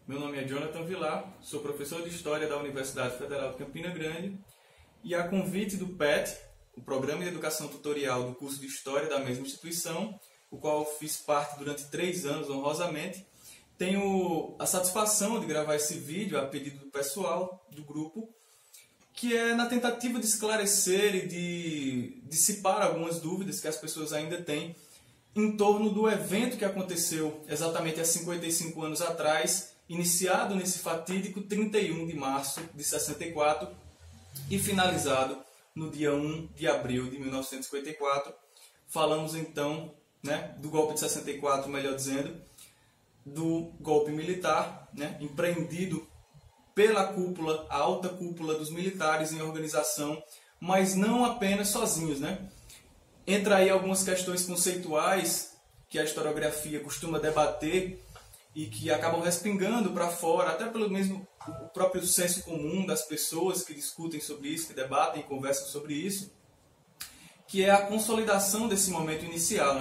Meu nome é Jonathan Vilar, sou professor de História da Universidade Federal de Campina Grande e, a convite do PET, o Programa de Educação Tutorial do curso de História da mesma instituição, o qual fiz parte durante 3 anos honrosamente, tenho a satisfação de gravar esse vídeo a pedido do pessoal do grupo, que é na tentativa de esclarecer e de dissipar algumas dúvidas que as pessoas ainda têm em torno do evento que aconteceu exatamente há 55 anos atrás, iniciado nesse fatídico 31 de março de 64 e finalizado no dia 1 de abril de 1954. Falamos então do golpe de 64, melhor dizendo, do golpe militar, empreendido pela cúpula, a alta cúpula dos militares em organização, mas não apenas sozinhos. Entra aí algumas questões conceituais que a historiografia costuma debater e que acabam respingando para fora, até pelo mesmo o próprio senso comum das pessoas que discutem sobre isso, que debatem e conversam sobre isso, que é a consolidação desse momento inicial.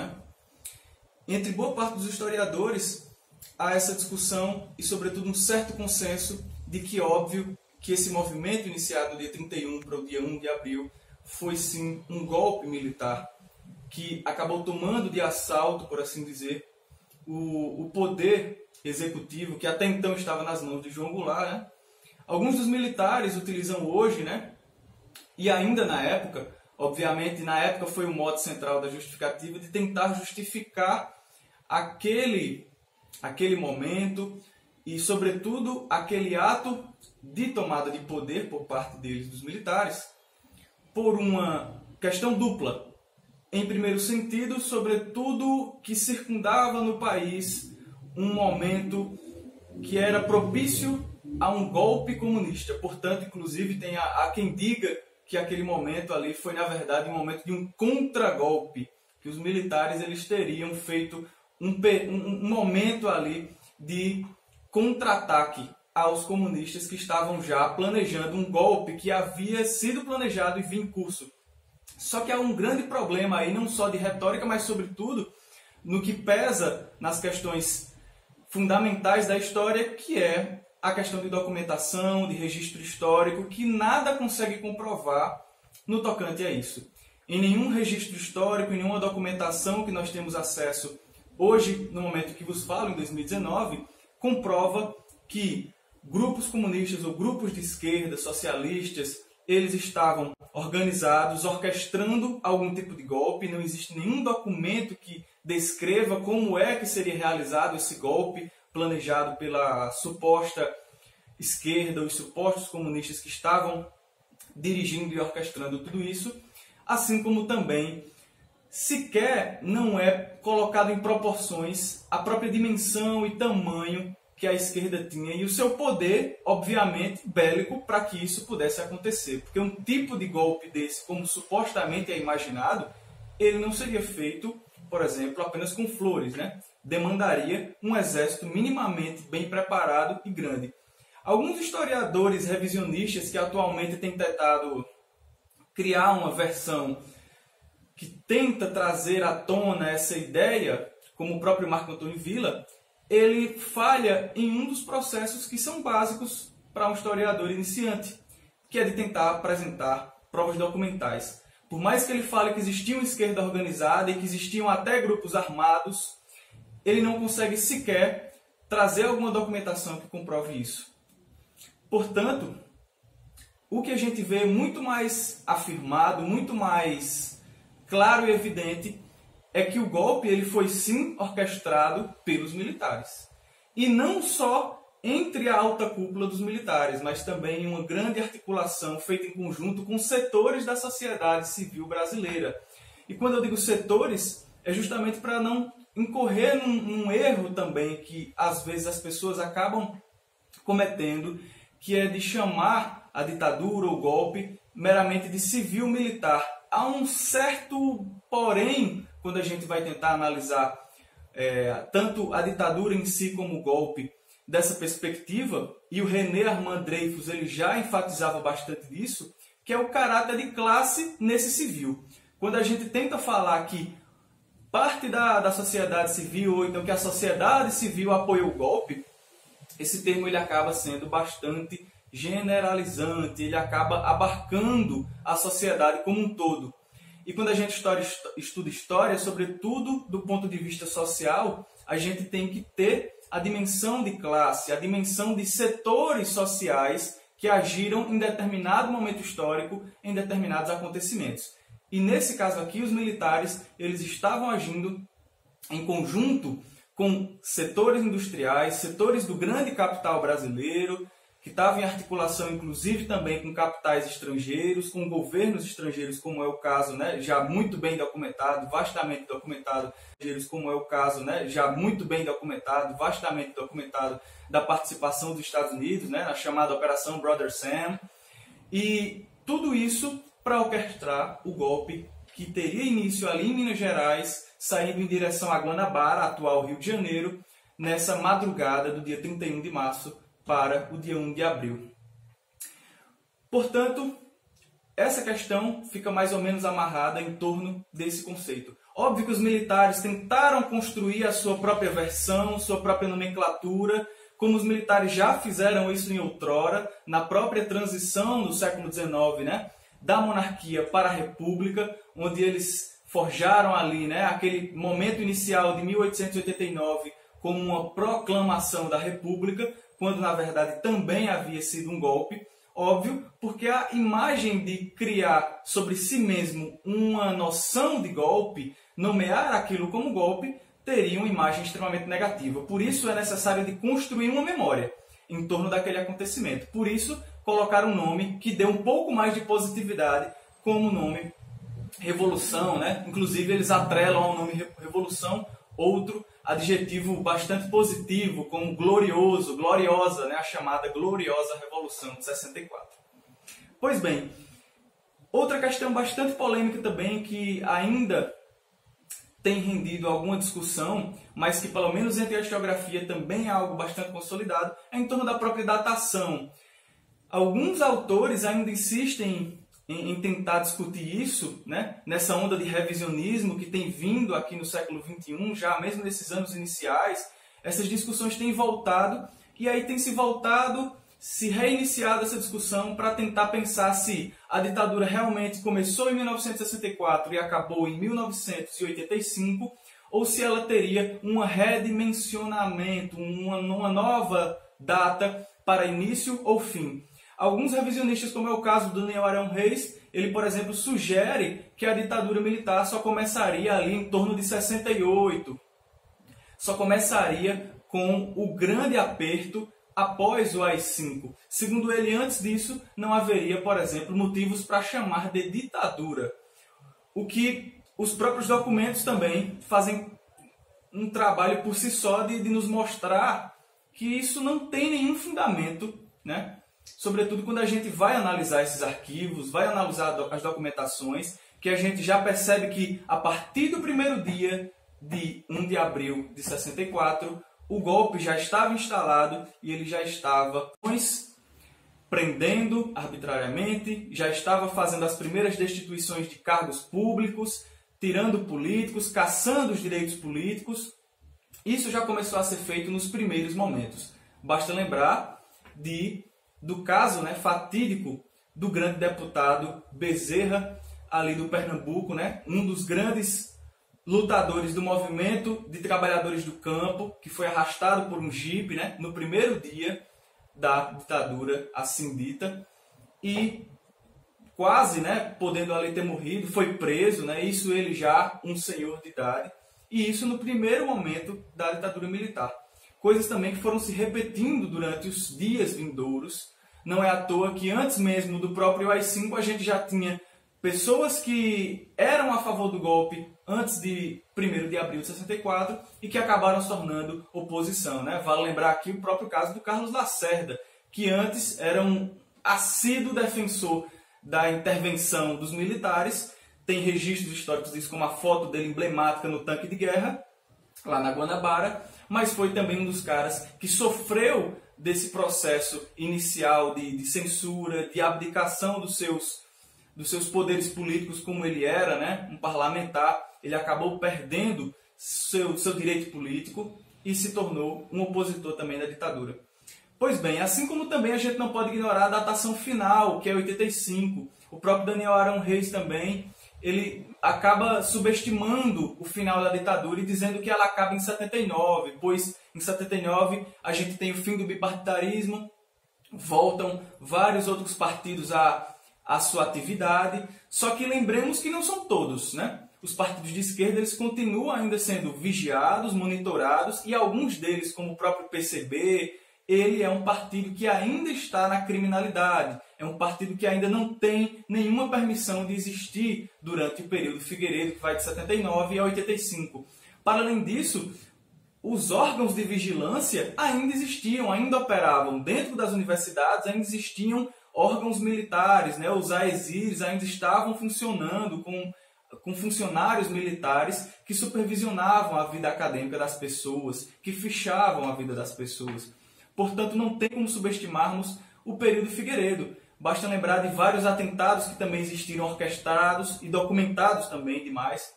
Entre boa parte dos historiadores, há essa discussão e, sobretudo, um certo consenso de que, óbvio, que esse movimento iniciado no dia 31 para o dia 1 de abril foi, sim, um golpe militar que acabou tomando de assalto, por assim dizer, o poder executivo, que até então estava nas mãos de João Goulart. Alguns dos militares utilizam hoje, e ainda na época, obviamente, na época foi o mote central da justificativa de tentar justificar aquele momento e, sobretudo, aquele ato de tomada de poder por parte deles, dos militares, por uma questão dupla. Em primeiro sentido, sobretudo, que circundava no país um momento que era propício a um golpe comunista. Portanto, inclusive, há quem diga que aquele momento ali foi, na verdade, um momento de um contragolpe, que os militares eles teriam feito um momento ali de contra-ataque aos comunistas que estavam já planejando um golpe que havia sido planejado e vinha em curso. Só que há um grande problema aí, não só de retórica, mas sobretudo no que pesa nas questões fundamentais da história, que é a questão de documentação, de registro histórico, que nada consegue comprovar no tocante a isso. Em nenhum registro histórico, em nenhuma documentação que nós temos acesso hoje, no momento que vos falo, em 2019, comprova que grupos comunistas ou grupos de esquerda, socialistas, eles estavam organizados, orquestrando algum tipo de golpe. Não existe nenhum documento que descreva como é que seria realizado esse golpe planejado pela suposta esquerda, os supostos comunistas que estavam dirigindo e orquestrando tudo isso, assim como também sequer não é colocado em proporções a própria dimensão e tamanho que a esquerda tinha e o seu poder, obviamente, bélico para que isso pudesse acontecer. Porque um tipo de golpe desse, como supostamente é imaginado, ele não seria feito, por exemplo, apenas com flores. Demandaria um exército minimamente bem preparado e grande. Alguns historiadores revisionistas que atualmente têm tentado criar uma versão que tenta trazer à tona essa ideia, como o próprio Marco Antônio Villa, ele falha em um dos processos que são básicos para um historiador iniciante, que é de tentar apresentar provas documentais. Por mais que ele fale que existia uma esquerda organizada e que existiam até grupos armados, ele não consegue sequer trazer alguma documentação que comprove isso. Portanto, o que a gente vê muito mais afirmado, muito mais claro e evidente, é que o golpe ele foi sim orquestrado pelos militares. E não só entre a alta cúpula dos militares, mas também em uma grande articulação feita em conjunto com setores da sociedade civil brasileira. E quando eu digo setores, é justamente para não incorrer num erro também que às vezes as pessoas acabam cometendo, que é de chamar a ditadura ou golpe meramente de civil-militar. Há um certo porém quando a gente vai tentar analisar tanto a ditadura em si como o golpe dessa perspectiva, e o René Armand Dreyfus ele já enfatizava bastante disso, que é o caráter de classe nesse civil. Quando a gente tenta falar que parte da sociedade civil, ou então que a sociedade civil apoiou o golpe, esse termo ele acaba sendo bastante generalizante, ele acaba abarcando a sociedade como um todo. E quando a gente estuda história, sobretudo do ponto de vista social, a gente tem que ter a dimensão de classe, a dimensão de setores sociais que agiram em determinado momento histórico, em determinados acontecimentos. E nesse caso aqui, os militares eles estavam agindo em conjunto com setores industriais, setores do grande capital brasileiro, que estavam em articulação, inclusive, também com capitais estrangeiros, com governos estrangeiros, como é o caso, né, já muito bem documentado, vastamente documentado, como é o caso, né, já muito bem documentado, vastamente documentado, da participação dos Estados Unidos, né, na chamada Operação Brother Sam, e tudo isso para orquestrar o golpe que teria início ali em Minas Gerais, saindo em direção a Guanabara, atual Rio de Janeiro, nessa madrugada do dia 31 de março para o dia 1 de abril. Portanto, essa questão fica mais ou menos amarrada em torno desse conceito. Óbvio que os militares tentaram construir a sua própria versão, sua própria nomenclatura, como os militares já fizeram isso em outrora, na própria transição do século XIX, né, da monarquia para a república, onde eles forjaram ali, né, aquele momento inicial de 1889 como uma proclamação da república, quando na verdade também havia sido um golpe. Óbvio, porque a imagem de criar sobre si mesmo uma noção de golpe, nomear aquilo como golpe, teria uma imagem extremamente negativa. Por isso é necessário de construir uma memória em torno daquele acontecimento. Por isso, colocar um nome que dê um pouco mais de positividade, como o nome Revolução, né? Inclusive, eles atrelam ao nome Revolução outro adjetivo bastante positivo, como glorioso, gloriosa, né? A chamada gloriosa Revolução de 64. Pois bem, outra questão bastante polêmica também, que ainda tem rendido alguma discussão, mas que pelo menos entre a historiografia também é algo bastante consolidado, é em torno da própria datação. Alguns autores ainda insistem em tentar discutir isso, né, nessa onda de revisionismo que tem vindo aqui no século XXI, já mesmo nesses anos iniciais, essas discussões têm voltado, e aí tem se reiniciado essa discussão para tentar pensar se a ditadura realmente começou em 1964 e acabou em 1985, ou se ela teria um redimensionamento, uma nova data para início ou fim. Alguns revisionistas, como é o caso do Daniel Arão Reis, ele, por exemplo, sugere que a ditadura militar só começaria ali em torno de 68, só começaria com o grande aperto após o AI-5. Segundo ele, antes disso, não haveria, por exemplo, motivos para chamar de ditadura. O que os próprios documentos também fazem um trabalho por si só de nos mostrar que isso não tem nenhum fundamento, né? Sobretudo quando a gente vai analisar esses arquivos, vai analisar as documentações, que a gente já percebe que a partir do primeiro dia de 1 de abril de 64, o golpe já estava instalado e ele já estava prendendo arbitrariamente, já estava fazendo as primeiras destituições de cargos públicos, tirando políticos, caçando os direitos políticos. Isso já começou a ser feito nos primeiros momentos. Basta lembrar do caso, né, fatídico do grande deputado Bezerra, ali do Pernambuco, né, um dos grandes lutadores do movimento de trabalhadores do campo, que foi arrastado por um jipe, né, no primeiro dia da ditadura assim dita, e quase, né, podendo ali ter morrido, foi preso, né, isso ele já um senhor de idade, e isso no primeiro momento da ditadura militar. Coisas também que foram se repetindo durante os dias vindouros. Não é à toa que antes mesmo do próprio AI-5 a gente já tinha pessoas que eram a favor do golpe antes de 1º de abril de 64 e que acabaram se tornando oposição, né? Vale lembrar aqui o próprio caso do Carlos Lacerda, que antes era um assíduo defensor da intervenção dos militares. Tem registros históricos disso, como a foto dele emblemática no tanque de guerra, lá na Guanabara, mas foi também um dos caras que sofreu desse processo inicial de censura, de abdicação dos seus poderes políticos, como ele era, né, um parlamentar. Ele acabou perdendo seu direito político e se tornou um opositor também da ditadura. Pois bem, assim como também a gente não pode ignorar a datação final, que é 85. O próprio Daniel Arão Reis também, ele acaba subestimando o final da ditadura e dizendo que ela acaba em 79, pois em 79 a gente tem o fim do bipartidarismo, voltam vários outros partidos à sua atividade, só que lembremos que não são todos, né? Os partidos de esquerda eles continuam ainda sendo vigiados, monitorados, e alguns deles, como o próprio PCB, ele é um partido que ainda está na criminalidade, é um partido que ainda não tem nenhuma permissão de existir durante o período Figueiredo, que vai de 79 a 85. Para além disso, os órgãos de vigilância ainda existiam, ainda operavam. Dentro das universidades ainda existiam órgãos militares, né? Os AESIRs ainda estavam funcionando com funcionários militares que supervisionavam a vida acadêmica das pessoas, que fichavam a vida das pessoas. Portanto, não tem como subestimarmos o período Figueiredo. Basta lembrar de vários atentados que também existiram orquestrados e documentados também demais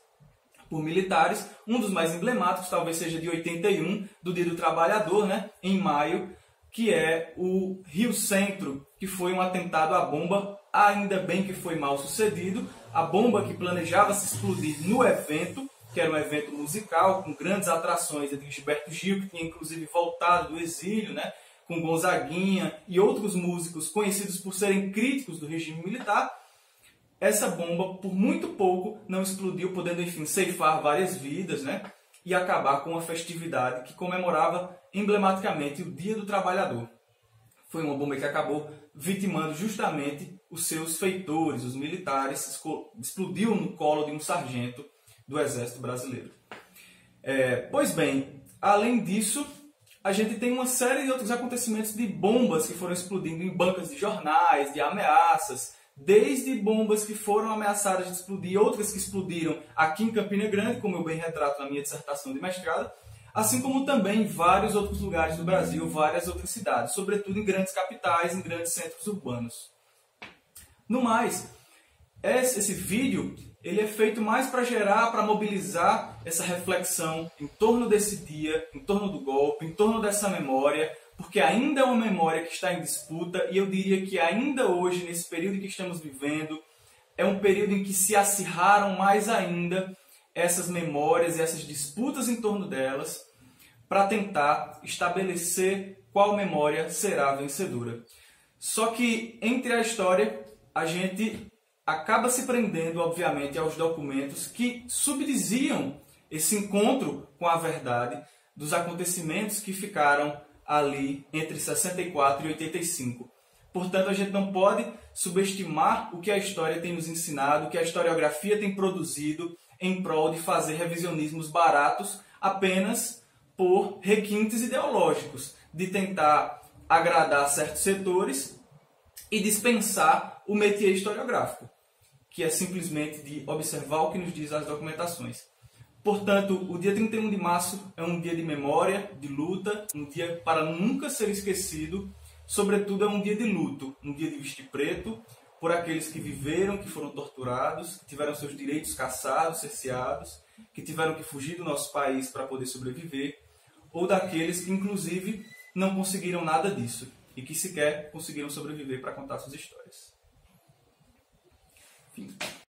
por militares. Um dos mais emblemáticos talvez seja de 81, do Dia do Trabalhador, né, em maio, que é o Rio Centro, que foi um atentado à bomba, ainda bem que foi mal sucedido. A bomba que planejava se explodir no evento, que era um evento musical, com grandes atrações de Gilberto Gil, que tinha inclusive voltado do exílio, né, com Gonzaguinha e outros músicos conhecidos por serem críticos do regime militar. Essa bomba, por muito pouco, não explodiu, podendo, enfim, ceifar várias vidas, né, e acabar com uma festividade que comemorava emblematicamente o Dia do Trabalhador. Foi uma bomba que acabou vitimando justamente os seus feitores, os militares, explodiu no colo de um sargento do Exército Brasileiro. Pois bem, além disso, a gente tem uma série de outros acontecimentos de bombas que foram explodindo em bancas de jornais, de ameaças, desde bombas que foram ameaçadas de explodir, outras que explodiram aqui em Campina Grande, como eu bem retrato na minha dissertação de mestrado, assim como também em vários outros lugares do Brasil, várias outras cidades, sobretudo em grandes capitais, em grandes centros urbanos. No mais, esse vídeo ele é feito mais para gerar, para mobilizar essa reflexão em torno desse dia, em torno do golpe, em torno dessa memória, porque ainda é uma memória que está em disputa e eu diria que ainda hoje, nesse período que estamos vivendo, é um período em que se acirraram mais ainda essas memórias e essas disputas em torno delas para tentar estabelecer qual memória será a vencedora. Só que entre a história, a gente acaba se prendendo, obviamente, aos documentos que subdiziam esse encontro com a verdade dos acontecimentos que ficaram ali entre 64 e 85. Portanto, a gente não pode subestimar o que a história tem nos ensinado, o que a historiografia tem produzido em prol de fazer revisionismos baratos apenas por requintes ideológicos, de tentar agradar certos setores e dispensar o métier historiográfico, que é simplesmente de observar o que nos diz as documentações. Portanto, o dia 31 de março é um dia de memória, de luta, um dia para nunca ser esquecido, sobretudo é um dia de luto, um dia de vestir preto por aqueles que viveram, que foram torturados, que tiveram seus direitos cassados, cerceados, que tiveram que fugir do nosso país para poder sobreviver, ou daqueles que, inclusive, não conseguiram nada disso e que sequer conseguiram sobreviver para contar suas histórias. Fim.